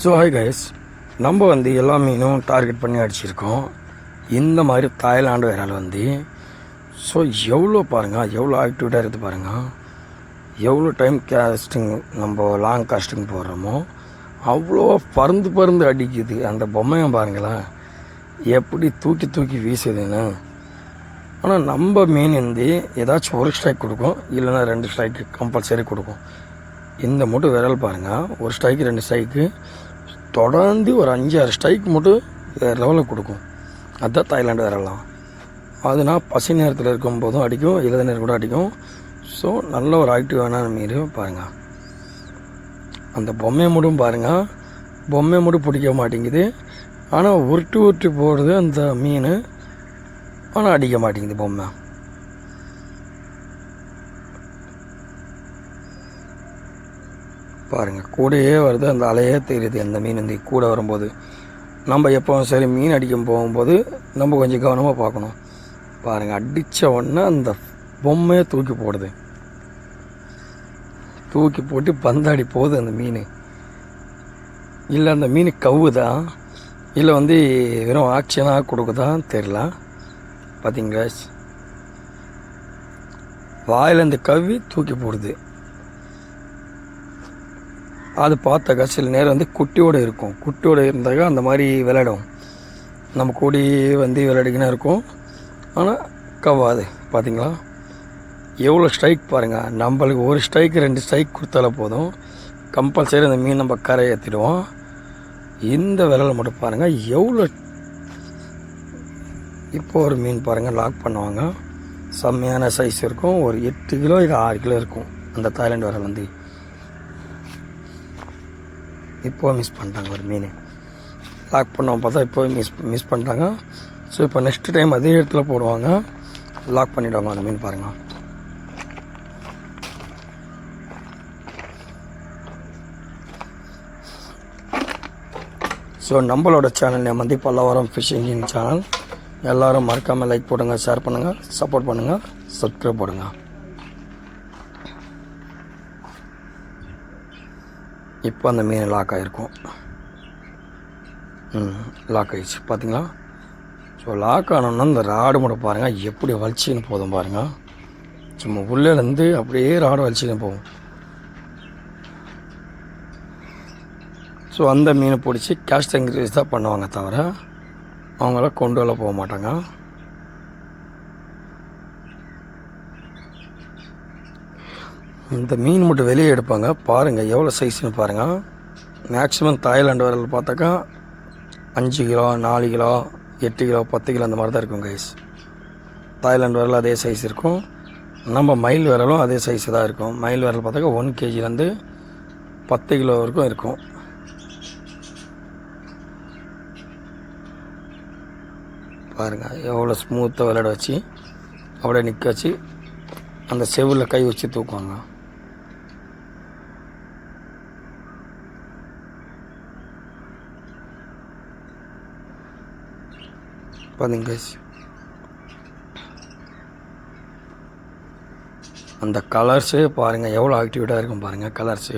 So hi guys, நம்ம எல்லா மீனும் டார்கெட் பண்ணி அடிச்சிருக்கோம். இந்த மாதிரி தாய்லாண்டு விரால் ஸோ எவ்வளோ பாருங்கள், எவ்வளோ ஆக்டிவிட்டாக இருக்குது பாருங்கள். எவ்வளோ டைம் காஸ்டிங் நம்ம லாங் காஸ்டிங் போடுறோமோ அவ்வளோ பறந்து அடிக்குது. அந்த பொம்மையை பாருங்களேன் எப்படி தூக்கி வீசுதுன்னு. ஆனால் நம்ம மீன் ஏதாச்சும் ஒரு ஸ்ட்ரைக் கொடுக்கும், இல்லைன்னா 2 ஸ்ட்ரைக்கு கம்பல்சரி கொடுக்கும். இந்த மட்டும் விரல் பாருங்கள், ஒரு ஸ்ட்ரைக்கு 2 ஸ்ட்ரைக்கு தொடர்ந்து ஒரு 5-6 ஸ்ட்ரைக் மட்டும் வேறு லெவலில் கொடுக்கும். அதுதான் தாய்லாண்டு விரலாம். அதுனா பசி நேரத்தில் இருக்கும்போதும் அடிக்கும், இலத நேரம் கூட அடிக்கும். ஸோ நல்ல ஒரு ஆக்டிவான மீன் பாருங்கள். அந்த பொம்மையை மட்டும் பாருங்கள், பொம்மையை மட்டும் பிடிக்க மாட்டேங்குது. ஆனால் உருட்டி போடுறது அந்த மீன், ஆனால் அடிக்க மாட்டேங்குது பொம்மை. பாருங்கள் கூடையே வருது, அந்த அலையே தெரியுது. அந்த மீன் கூட வரும்போது நம்ம எப்போவும் சரி மீன் அடிக்கும் போகும்போது நம்ம கொஞ்சம் கவனமாக பார்க்கணும். பாருங்கள் அடித்த உடனே அந்த பொம்மையை தூக்கி போடுது, தூக்கி போட்டு பந்தாடி போகுது அந்த மீன். இல்லை அந்த மீன் கவுதா, இல்லை வெறும் ஆக்ஷனாக கொடுக்குதான் தெரில. பார்த்தீங்களா, வாயிலேருந்து கவ்வி தூக்கி போடுது. அது பார்த்தாக்கா சில நேரம் குட்டியோடு இருக்கும். குட்டியோடு இருந்தாக்கா அந்த மாதிரி விளையாடும். நம்ம கூடி விளையாடிக்கினா இருக்கும், ஆனால் கவ்வாது. பார்த்தீங்களா எவ்வளோ ஸ்ட்ரைக் பாருங்கள். நம்மளுக்கு ஒரு ஸ்ட்ரைக்கு 2 ஸ்ட்ரைக் கொடுத்தாலே போதும், கம்பல்சரி அந்த மீன் நம்ம கரை ஏற்றிடுவோம். இந்த விரலை மட்டும் பாருங்கள் எவ்வளோ. இப்போ ஒரு மீன் பாருங்கள் லாக் பண்ணுவாங்க, செம்மையான சைஸ் இருக்கும். ஒரு 8 கிலோ இல்லை 6 கிலோ இருக்கும் அந்த தாய்லாண்டு விரல். இப்போ மிஸ் பண்ணிட்டாங்க ஒரு மீன். லாக் பண்ணுவோம் பார்த்தா இப்போ மிஸ் பண்ணிட்டாங்க. ஸோ இப்போ நெக்ஸ்ட் டைம் அதே இடத்துல போடுவாங்க, லாக் பண்ணிவிடுவாங்க அந்த மீன். பாருங்கள் ஸோ நம்மளோட channel name Pallavaram fishing channel. எல்லோரும் மறக்காமல் லைக் போடுங்க, ஷேர் பண்ணுங்கள், சப்போர்ட் பண்ணுங்கள், சப்ஸ்கிரைப் போடுங்க. இப்போ அந்த மீன் லாக் ஆகிருக்கும். லாக் ஆகிடுச்சு பார்த்தீங்களா. ஸோ லாக் ஆனோன்னா அந்த ராடு மட்டும் பாருங்கள் எப்படி வலிச்சின்னு போதும் பாருங்கள். சும்மா உள்ளேருந்து அப்படியே ராடு வலிச்சின்னு போகும். ஸோ அந்த மீனை பிடிச்சி கேஷ் இன்க்ரீஸ் தான் பண்ணுவாங்க, தவிர அவங்கள கொண்டு வரல போக மாட்டாங்க. இந்த மீன் மட்டும் வெளியே எடுப்பாங்க. பாருங்கள் எவ்வளோ சைஸ்னு பாருங்கள். மேக்ஸிமம் தாய்லாண்டு விரல் பார்த்தாக்கா 5 கிலோ 4 கிலோ 8 கிலோ 10 கிலோ அந்த மாதிரி தான் இருக்கும் கைஸ். தாய்லாண்டு விரல் அதே சைஸ் இருக்கும். நம்ம மயில் விரலும் அதே சைஸ் தான் இருக்கும். மயில் விரல் பார்த்தாக்கா 1 kg 10 கிலோ வரைக்கும் இருக்கும். பாருங்கள் எவ்வளோ ஸ்மூத்தாக விளையாட வச்சு அப்படியே நிற்க வச்சு அந்த செவில் கை வச்சு தூக்குவாங்க. பார்த்தீங்க அந்த கலர்ஸு பாருங்கள் எவ்வளோ ஆக்டிவிட்டாக இருக்கும் பாருங்கள். கலர்ஸு